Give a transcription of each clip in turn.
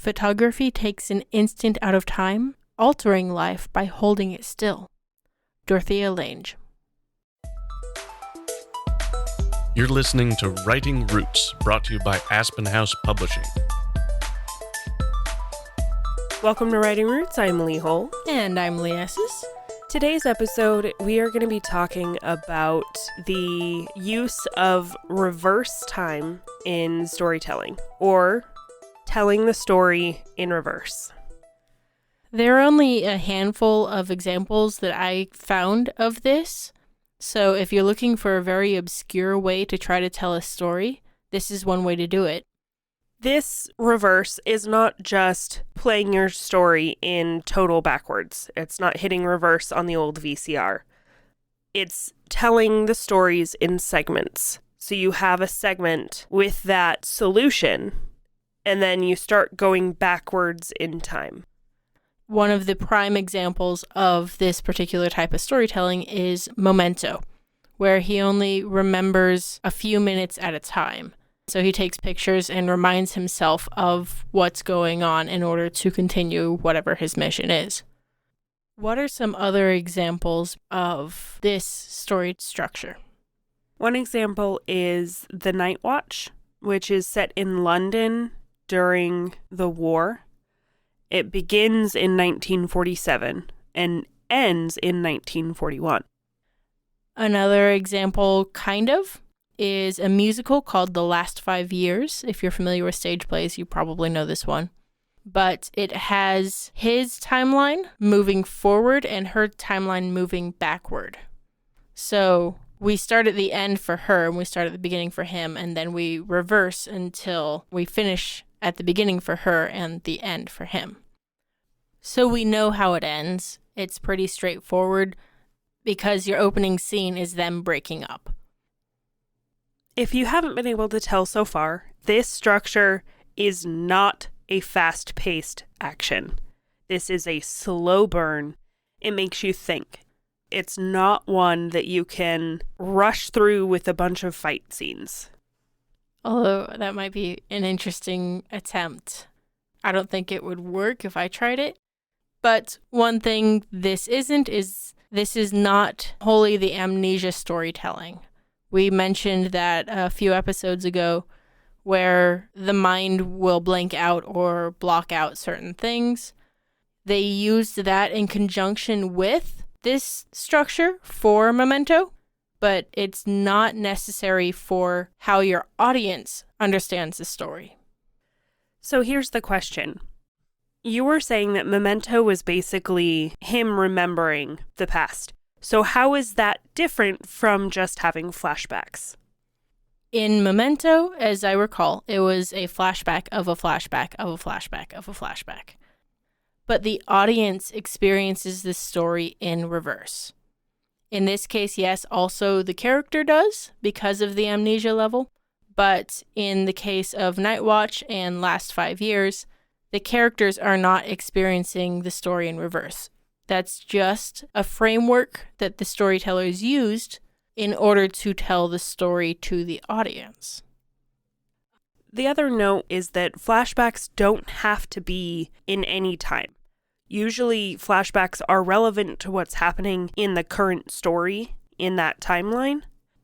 Photography takes an instant out of time, altering life by holding it still. Dorothea Lange. You're listening to Writing Roots, brought to you by Aspen House Publishing. Welcome to Writing Roots. I'm Lee Hull. And I'm Lee Esses. Today's episode, we are going to be talking about the use of reverse time in storytelling, or telling the story in reverse. There are only a handful of examples that I found of this, so if you're looking for a very obscure way to try to tell a story, this is one way to do it. This reverse is not just playing your story in total backwards. It's not hitting reverse on the old VCR. It's telling the stories in segments. So you have a segment with that solution, and then you start going backwards in time. One of the prime examples of this particular type of storytelling is Momento, where he only remembers a few minutes at a time. So he takes pictures and reminds himself of what's going on in order to continue whatever his mission is. What are some other examples of this story structure? One example is The Night Watch, which is set in London during the war. It begins in 1947 and ends in 1941. Another example, is a musical called The Last 5 Years. If you're familiar with stage plays, you probably know this one. But it has his timeline moving forward and her timeline moving backward. So we start at the end for her and we start at the beginning for him, and then we reverse until we finish at the beginning for her and the end for him. So we know how it ends. It's pretty straightforward because your opening scene is them breaking up. If you haven't been able to tell so far, this structure is not a fast-paced action. This is a slow burn. It makes you think. It's not one that you can rush through with a bunch of fight scenes. Although that might be an interesting attempt. I don't think it would work if I tried it. But one thing this isn't is this is not wholly the amnesia storytelling. We mentioned that a few episodes ago where the mind will blank out or block out certain things. They used that in conjunction with this structure for Memento, but it's not necessary for how your audience understands the story. So here's the question. You were saying that Memento was basically him remembering the past. So how is that different from just having flashbacks? In Memento, as I recall, it was a flashback of a flashback of a flashback of a flashback. But the audience experiences this story in reverse. In this case, yes, also the character does because of the amnesia level. But in the case of Night Watch and Last 5 Years, the characters are not experiencing the story in reverse. That's just a framework that the storytellers used in order to tell the story to the audience. The other note is that flashbacks don't have to be in any time. Usually, flashbacks are relevant to what's happening in the current story in that timeline.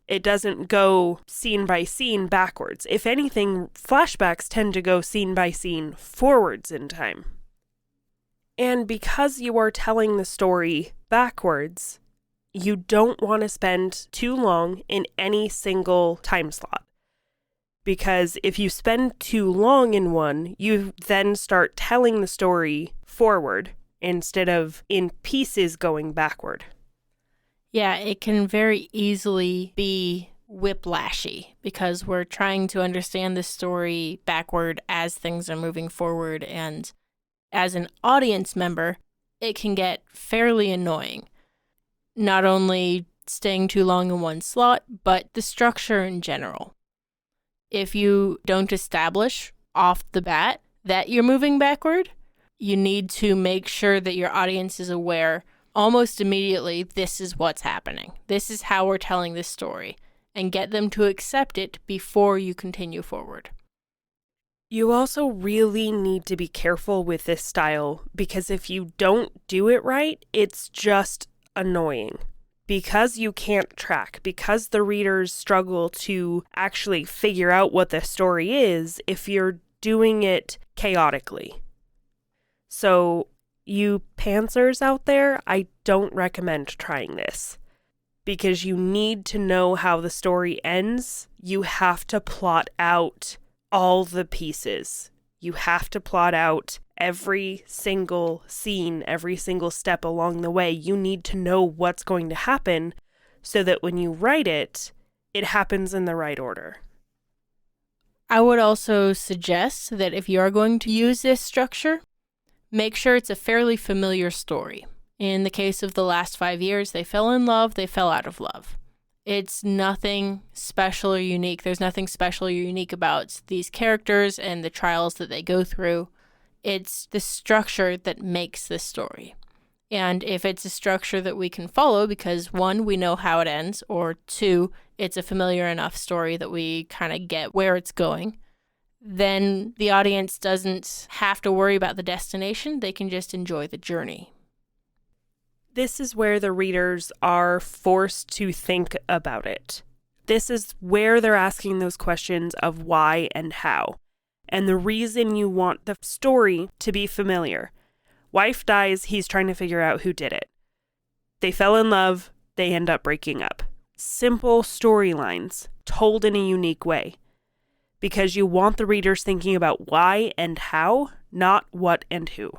It doesn't go scene by scene backwards. If anything, flashbacks tend to go scene by scene forwards in time. And because you are telling the story backwards, you don't want to spend too long in any single time slot. Because if you spend too long in one, you then start telling the story forward instead of in pieces going backward. Yeah, it can very easily be whiplashy because we're trying to understand the story backward as things are moving forward, and as an audience member, it can get fairly annoying. Not only staying too long in one slot, but the structure in general. If you don't establish off the bat that you're moving backward, you need to make sure that your audience is aware almost immediately this is what's happening. This is how we're telling this story, and get them to accept it before you continue forward. You also really need to be careful with this style because if you don't do it right, it's just annoying. Because you can't track, because the readers struggle to actually figure out what the story is if you're doing it chaotically. So, you pantsers out there, I don't recommend trying this. Because you need to know how the story ends. You have to plot out all the pieces. You have to plot out every single scene, every single step along the way. You need to know what's going to happen so that when you write it, it happens in the right order. I would also suggest that if you are going to use this structure, make sure it's a fairly familiar story. In the case of the last 5 years, they fell in love, they fell out of love. It's nothing special or unique. There's nothing special or unique about these characters and the trials that they go through. It's the structure that makes this story. And if it's a structure that we can follow because, one, we know how it ends, or two, it's a familiar enough story that we kind of get where it's going, then the audience doesn't have to worry about the destination. They can just enjoy the journey. This is where the readers are forced to think about it. This is where they're asking those questions of why and how. And the reason you want the story to be familiar. Wife dies, he's trying to figure out who did it. They fell in love, they end up breaking up. Simple storylines, told in a unique way. Because you want the readers thinking about why and how, not what and who.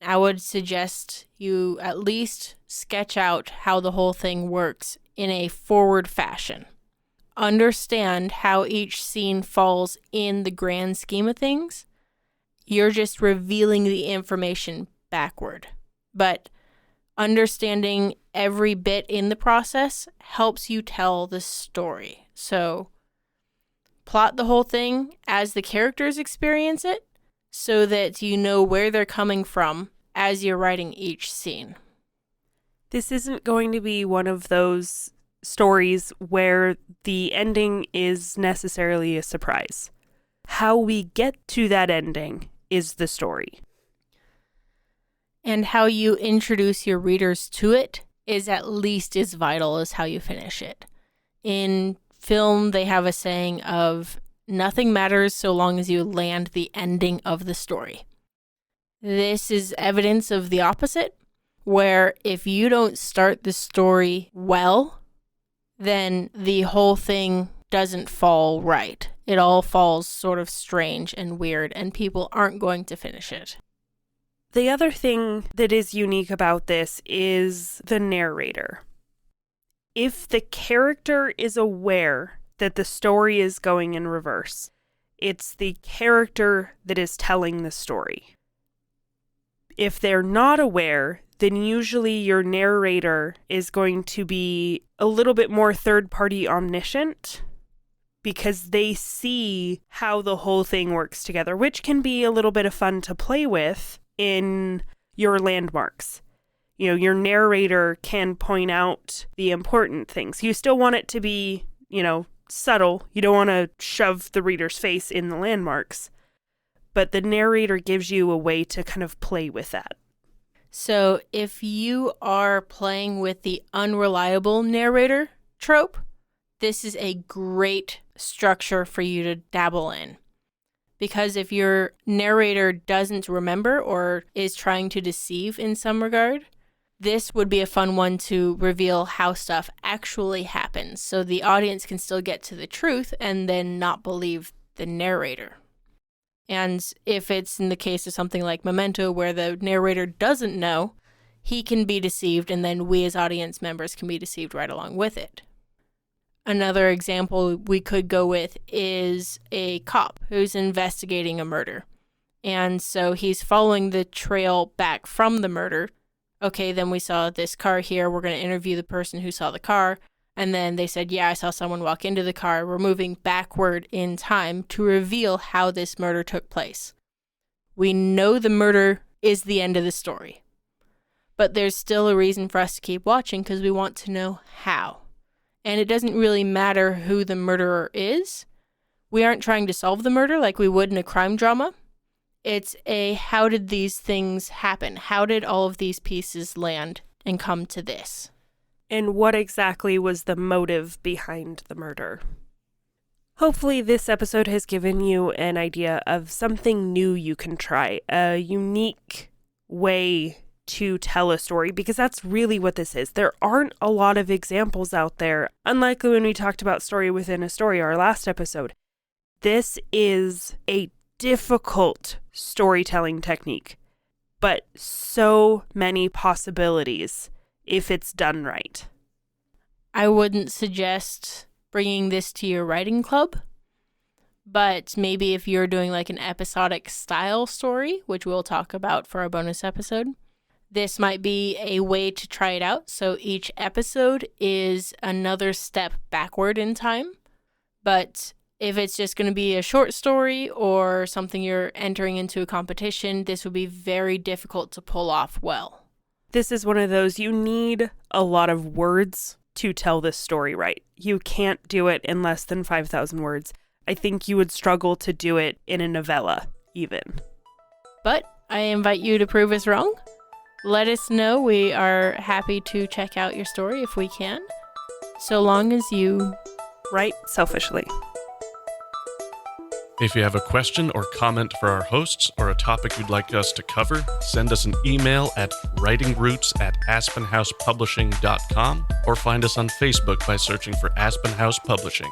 I would suggest you at least sketch out how the whole thing works in a forward fashion. Understand how each scene falls in the grand scheme of things. You're just revealing the information backward. But understanding every bit in the process helps you tell the story. So plot the whole thing as the characters experience it, so that you know where they're coming from as you're writing each scene. This isn't going to be one of those stories where the ending is necessarily a surprise. How we get to that ending is the story. And how you introduce your readers to it is at least as vital as how you finish it. In film, they have a saying of, nothing matters so long as you land the ending of the story. This is evidence of the opposite, where if you don't start the story well, then the whole thing doesn't fall right. It all falls sort of strange and weird, and people aren't going to finish it. The other thing that is unique about this is the narrator. If the character is aware that the story is going in reverse, it's the character that is telling the story. If they're not aware, then usually your narrator is going to be a little bit more third-party omniscient because they see how the whole thing works together, which can be a little bit of fun to play with in your landmarks. You know, your narrator can point out the important things. You still want it to be, subtle. You don't want to shove the reader's face in the landmarks. But the narrator gives you a way to kind of play with that. So if you are playing with the unreliable narrator trope, this is a great structure for you to dabble in. Because if your narrator doesn't remember or is trying to deceive in some regard, this would be a fun one to reveal how stuff actually happens, so the audience can still get to the truth and then not believe the narrator. And if it's in the case of something like Momento where the narrator doesn't know, he can be deceived, and then we as audience members can be deceived right along with it. Another example we could go with is a cop who's investigating a murder. And so he's following the trail back from the murder. Okay, then we saw this car here. We're going to interview the person who saw the car. And then they said, yeah, I saw someone walk into the car. We're moving backward in time to reveal how this murder took place. We know the murder is the end of the story. But there's still a reason for us to keep watching because we want to know how. And it doesn't really matter who the murderer is. we aren't trying to solve the murder like we would in a crime drama. It's a how did these things happen? How did all of these pieces land and come to this? And what exactly was the motive behind the murder? Hopefully this episode has given you an idea of something new you can try, a unique way to tell a story, because that's really what this is. There aren't a lot of examples out there, unlike when we talked about story within a story, our last episode. This is a difficult storytelling technique, but so many possibilities if it's done right. I wouldn't suggest bringing this to your writing club, but maybe if you're doing like an episodic style story, which we'll talk about for our bonus episode, this might be a way to try it out. So each episode is another step backward in time, but if it's just going to be a short story or something you're entering into a competition, this would be very difficult to pull off well. This is one of those, you need a lot of words to tell this story right. You can't do it in less than 5,000 words. I think you would struggle to do it in a novella, even. But I invite you to prove us wrong. Let us know. We are happy to check out your story if we can, so long as you write selfishly. If you have a question or comment for our hosts or a topic you'd like us to cover, send us an email at writingroots@aspenhousepublishing.com or find us on Facebook by searching for Aspen House Publishing.